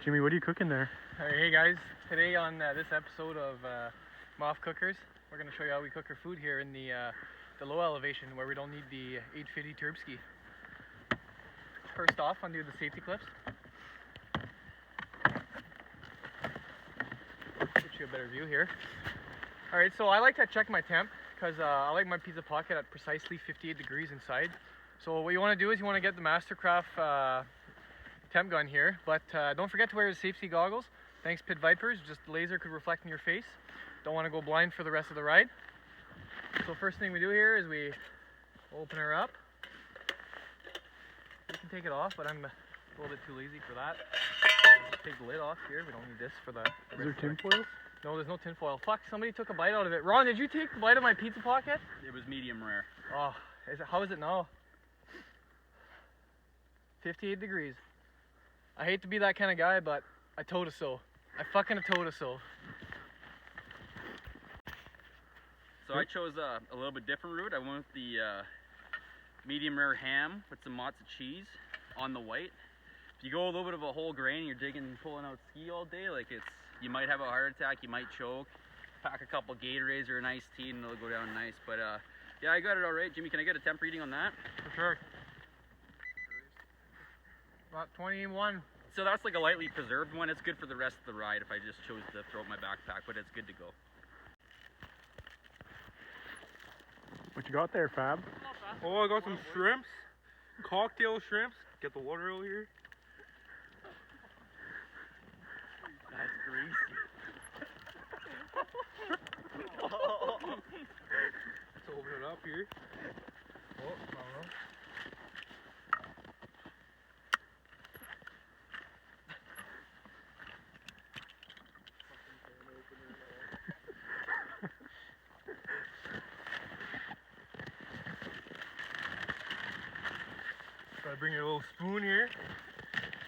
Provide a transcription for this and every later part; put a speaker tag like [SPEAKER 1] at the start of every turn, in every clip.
[SPEAKER 1] Jimmy, what are you cooking there?
[SPEAKER 2] Hey guys, today on this episode of Muff Cookers, we're going to show you how we cook our food here in the low elevation where we don't need the 850 turb ski. First off, undo the safety clips. Get you a better view here. Alright, so I like to check my temp because I like my pizza pocket at precisely 58 degrees inside. So what you want to do is you want to get the Mastercraft temp gun here, but don't forget to wear the safety goggles. Thanks Pit Vipers, just the laser could reflect in your face. Don't want to go blind for the rest of the ride. So first thing we do here is we open her up. You can take it off, but I'm a little bit too lazy for that. Just take the lid off here. We don't need this for the
[SPEAKER 1] Is there tin foil?
[SPEAKER 2] No, there's no tin foil. Fuck, somebody took a bite out of it. Ron, did you take a bite of my pizza pocket?
[SPEAKER 3] It was medium rare.
[SPEAKER 2] Oh, how is it now? 58 degrees. I hate to be that kind of guy, but I told us so. I fucking told us so.
[SPEAKER 3] So I chose a little bit different route. I went with the medium rare ham with some matzo cheese on the white. If you go a little bit of a whole grain, you're digging, pulling out ski all day, like you might have a heart attack, you might choke. Pack a couple Gatorades or an iced tea and it'll go down nice. But yeah, I got it all right. Jimmy, can I get a temp reading on that?
[SPEAKER 2] For sure. About 21.
[SPEAKER 3] So that's like a lightly preserved one. It's good for the rest of the ride if I just chose to throw it in my backpack, but it's good to go.
[SPEAKER 1] What you got there, Fab?
[SPEAKER 4] Oh, I got some shrimps, cocktail shrimps. Get the water out here.
[SPEAKER 2] That's greasy.
[SPEAKER 4] Let's open it up here.
[SPEAKER 2] Oh, no.
[SPEAKER 4] So I bring you a little spoon here.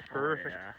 [SPEAKER 1] Perfect.
[SPEAKER 4] Oh, yeah.